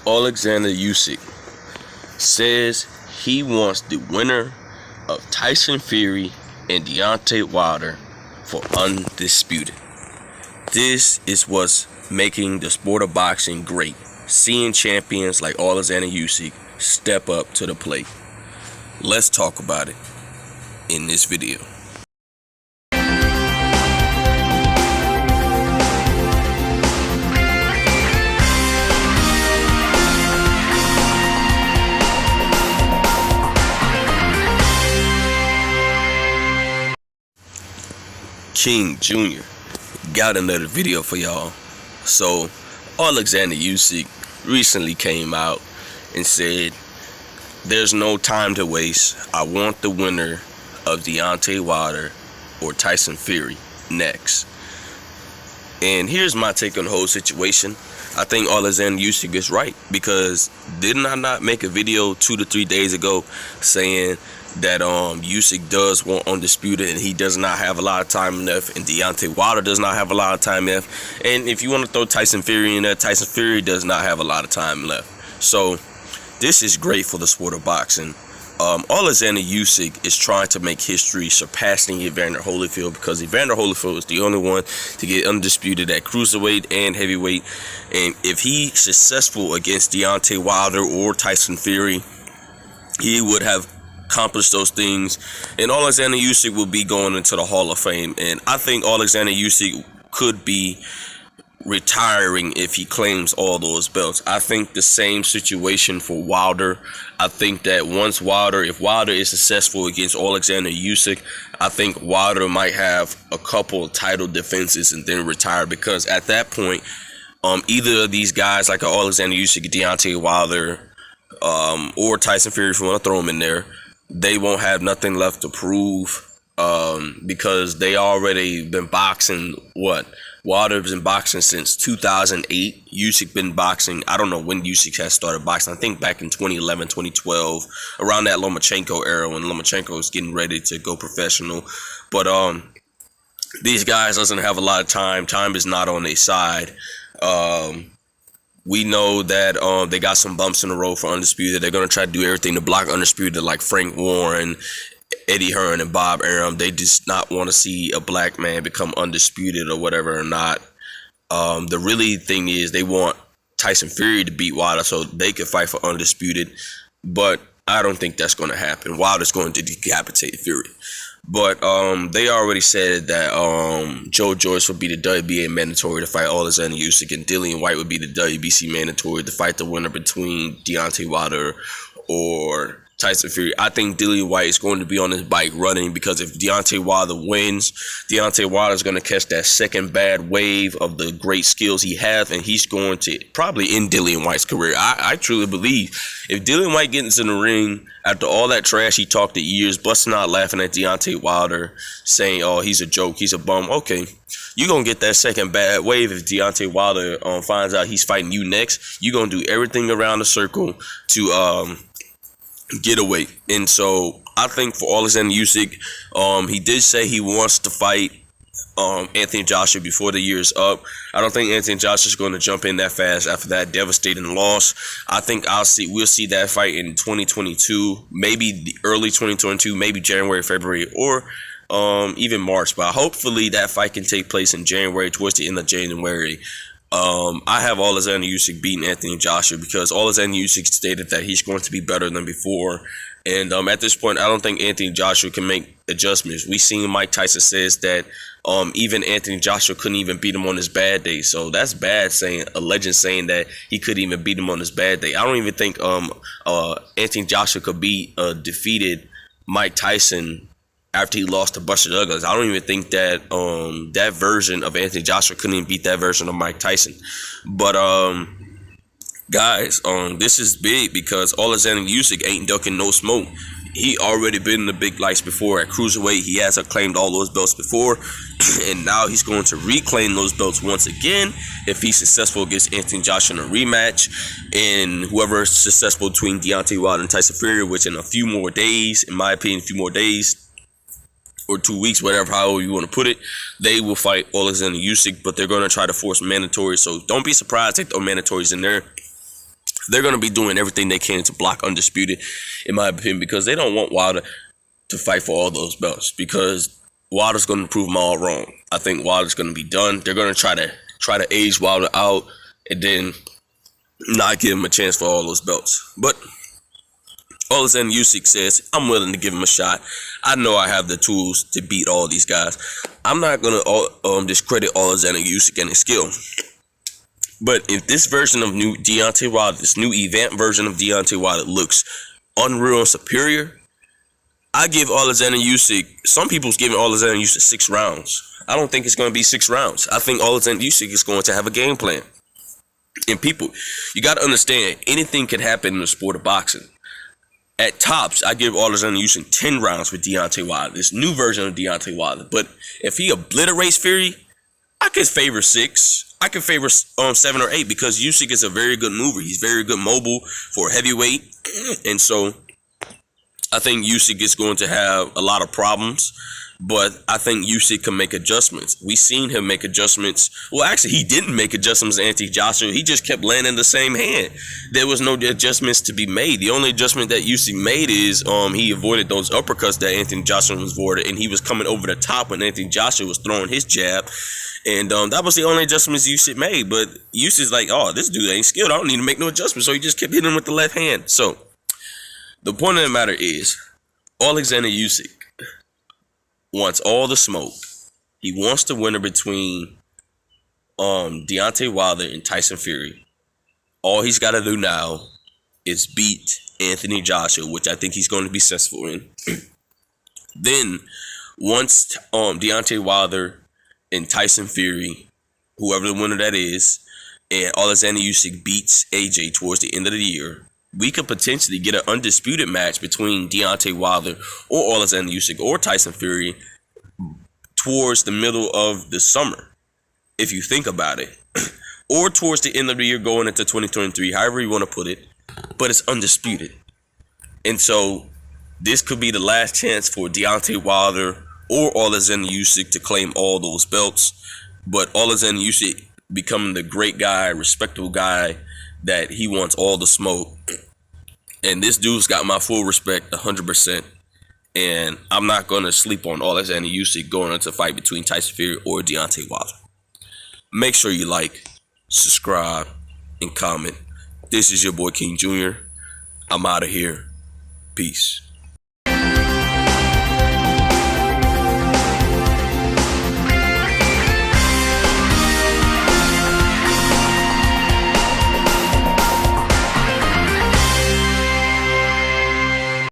Oleksandr Usyk says he wants the winner of Tyson Fury and Deontay Wilder for undisputed. This is what's making the sport of boxing great. Seeing champions like Oleksandr Usyk step up to the plate. Let's talk about it in this video. King Jr. got another video for y'all. So Oleksandr Usyk recently came out and said, "There's no time to waste. I want the winner of Deontay Wilder or Tyson Fury next." And here's my take on the whole situation. I think Oleksandr Usyk is right, because didn't I not make a video 2 to 3 days ago saying that Usyk does want undisputed and he does not have a lot of time left, and Deontay Wilder does not have a lot of time left, and if you want to throw Tyson Fury in there, Tyson Fury does not have a lot of time left. So this is great for the sport of boxing. Oleksandr Usyk is trying to make history, surpassing Evander Holyfield, because Evander Holyfield is the only one to get undisputed at cruiserweight and heavyweight. And if he's successful against Deontay Wilder or Tyson Fury, he would have accomplished those things, and Oleksandr Usyk will be going into the Hall of Fame. And I think Oleksandr Usyk could be retiring if he claims all those belts. I think the same situation for Wilder. I think that if Wilder is successful against Oleksandr Usyk, I think Wilder might have a couple of title defenses and then retire, because at that point, either of these guys, like Oleksandr Usyk, Deontay Wilder, or Tyson Fury, if you want to throw him in there, they won't have nothing left to prove, because they already been boxing. Wilder's been boxing since 2008. Usyk been boxing, I don't know when Usyk has started boxing. I think back in 2011, 2012, around that Lomachenko era, when Lomachenko was getting ready to go professional. But these guys doesn't have a lot of time. Time is not on their side. We know that they got some bumps in the road for Undisputed. They're going to try to do everything to block Undisputed, like Frank Warren, Eddie Hearn, and Bob Arum. They just not want to see a black man become undisputed or whatever or not. The really thing is they want Tyson Fury to beat Wilder so they can fight for Undisputed. But I don't think that's going to happen. Wilder's going to decapitate Fury. But they already said that Joe Joyce would be the WBA mandatory to fight Oleksandr Usyk, and Dillian White would be the WBC mandatory to fight the winner between Deontay Wilder or Tyson Fury. I think Dillian White is going to be on his bike running, because if Deontay Wilder wins, Deontay Wilder is going to catch that second bad wave of the great skills he has, and he's going to probably end Dillian White's career. I truly believe if Dillian White gets in the ring after all that trash he talked the years, busting out laughing at Deontay Wilder, saying, "Oh, he's a joke, he's a bum," okay, you're going to get that second bad wave. If Deontay Wilder finds out he's fighting you next, you're going to do everything around the circle to get away. And so I think for Oleksandr Usyk, he did say he wants to fight Anthony Joshua before the year is up. I don't think Anthony Joshua is going to jump in that fast after that devastating loss. I think we'll see that fight in 2022, maybe the early 2022, maybe January, February, or even March. But hopefully that fight can take place in January, towards the end of January. I have Oleksandr Usyk beating Anthony Joshua, because Oleksandr Usyk stated that he's going to be better than before. And at this point, I don't think Anthony Joshua can make adjustments. We seen Mike Tyson says that even Anthony Joshua couldn't even beat him on his bad day. So that's bad, saying a legend saying that he couldn't even beat him on his bad day. I don't even think Anthony Joshua could beat defeated Mike Tyson after he lost to Buster Douglas. I don't even think that that version of Anthony Joshua couldn't even beat that version of Mike Tyson. But guys, this is big, because Oleksandr Usyk ain't ducking no smoke. He already been in the big lights before at cruiserweight. He has claimed all those belts before, and now he's going to reclaim those belts once again if he's successful against Anthony Joshua in a rematch, and whoever is successful between Deontay Wilder and Tyson Fury, which in a few more days, in my opinion, a few more days, or 2 weeks, whatever, however you want to put it, they will fight Oleksandr Usyk, but they're going to try to force mandatory. So don't be surprised they throw mandatories in there. They're going to be doing everything they can to block Undisputed, in my opinion, because they don't want Wilder to fight for all those belts, because Wilder's going to prove them all wrong. I think Wilder's going to be done. They're going to try to age Wilder out and then not give him a chance for all those belts. But Oleksandr Usyk says, I'm willing to give him a shot. I know I have the tools to beat all these guys. I'm not going to discredit Oleksandr Usyk and his skill. But if this version of new Deontay Wilder, this new event version of Deontay Wilder looks unreal and superior, I give Oleksandr Usyk, some people's giving Oleksandr Usyk 6 rounds. I don't think it's going to be 6 rounds. I think Oleksandr Usyk is going to have a game plan. And people, you got to understand, anything can happen in the sport of boxing. At tops, I give Oleksandr Usyk 10 rounds with Deontay Wilder, this new version of Deontay Wilder. But if he obliterates Fury, I could favor 6. I could favor 7 or 8, because Usyk is a very good mover. He's very good mobile for heavyweight. And so I think Usyk is going to have a lot of problems. But I think Usyk can make adjustments. We seen him make adjustments. Well, actually, he didn't make adjustments to Anthony Joshua. He just kept landing the same hand. There was no adjustments to be made. The only adjustment that Usyk made is he avoided those uppercuts that Anthony Joshua was avoided, and he was coming over the top when Anthony Joshua was throwing his jab. And that was the only adjustments Usyk made. But Usyk's like, oh, this dude ain't skilled. I don't need to make no adjustments. So he just kept hitting him with the left hand. So the point of the matter is, Oleksandr Usyk wants all the smoke. He wants the winner between Deontay Wilder and Tyson Fury. All he's got to do now is beat Anthony Joshua, which I think he's going to be successful in. Then, once Deontay Wilder and Tyson Fury, whoever the winner that is, and Oleksandr Usyk beats AJ towards the end of the year, we could potentially get an undisputed match between Deontay Wilder or Oleksandr Usyk or Tyson Fury towards the middle of the summer, if you think about it. Or towards the end of the year going into 2023, however you want to put it. But it's undisputed. And so this could be the last chance for Deontay Wilder or Oleksandr Usyk to claim all those belts. But Oleksandr Usyk becoming the great guy, respectable guy, that he wants all the smoke. And this dude's got my full respect 100%. And I'm not going to sleep on Oleksandr Usyk going into a fight between Tyson Fury or Deontay Wilder. Make sure you like, subscribe, and comment. This is your boy King Jr. I'm out of here. Peace.